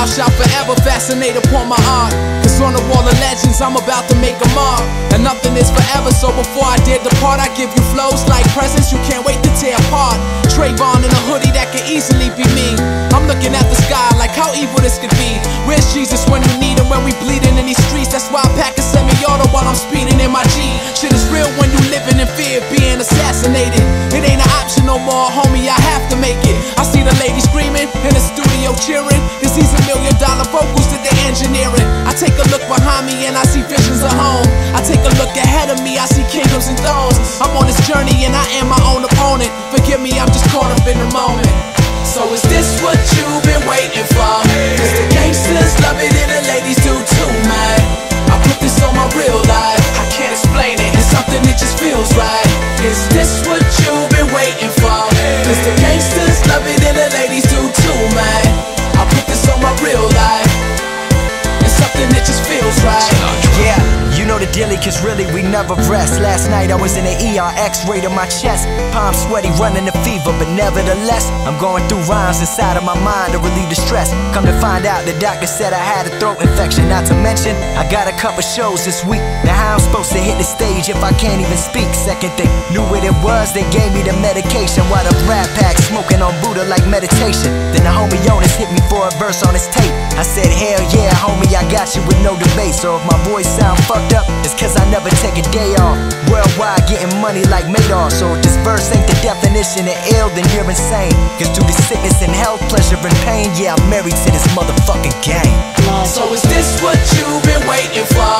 shall forever fascinate upon my art. Cause on the wall of legends, I'm about to make a mark. And nothing is forever, so before I dare depart, I give you flows like presents you can't wait to tear apart. Trayvon in a hoodie that could easily be me. I'm looking at the sky like how evil this could be. Where's Jesus when you need him, when we bleeding in these streets? That's why I pack a semi-auto while I'm speeding in my G. Shit is real when you living in fear of being assassinated. It ain't an option no more, homie, I have to make it. I see the lady screaming in the studio cheering, cause these $1 million vocals that they're engineering. I take a look behind me and I see visions of home. I take a look ahead of me, I see kingdoms and thrones. I'm on this journey and I am my own opponent. Forgive me, I'm just caught up in the moment. So is this what you've been waiting for? Cause the gangsters love it and the ladies do too, man. I put this on my real life, I can't explain it, it's something that just feels right. Is this what you've been waiting for? Cause the gangsters love it and the ladies do too, man. I put this on my real life, it's something that just feels right. Yeah, you know the dealie, cause really we never rest. Last night I was in the ER, X-ray to my chest. Palms sweaty, running the fever, but nevertheless I'm going through rhymes inside of my mind to relieve the stress. Come to find out, the doctor said I had a throat infection. Not to mention, I got a couple shows this week. Now how I'm supposed to hit the stage if I can't even speak? Second thing, knew what it was, they gave me the medication. While the Rat Pack smoking on Buddha like meditation. Then the homie Jonas hit me for a verse on his tape. I said, hell yeah, homie, I got you with no debate. So if my voice sound fucked up, it's cause I never take a day off. Worldwide getting money like Madoff. So if this verse ain't the definition of ill, then you're insane. Cause through the sickness and health, pleasure and pain, yeah, I'm married to this motherfucking game. So is this what you've been waiting for?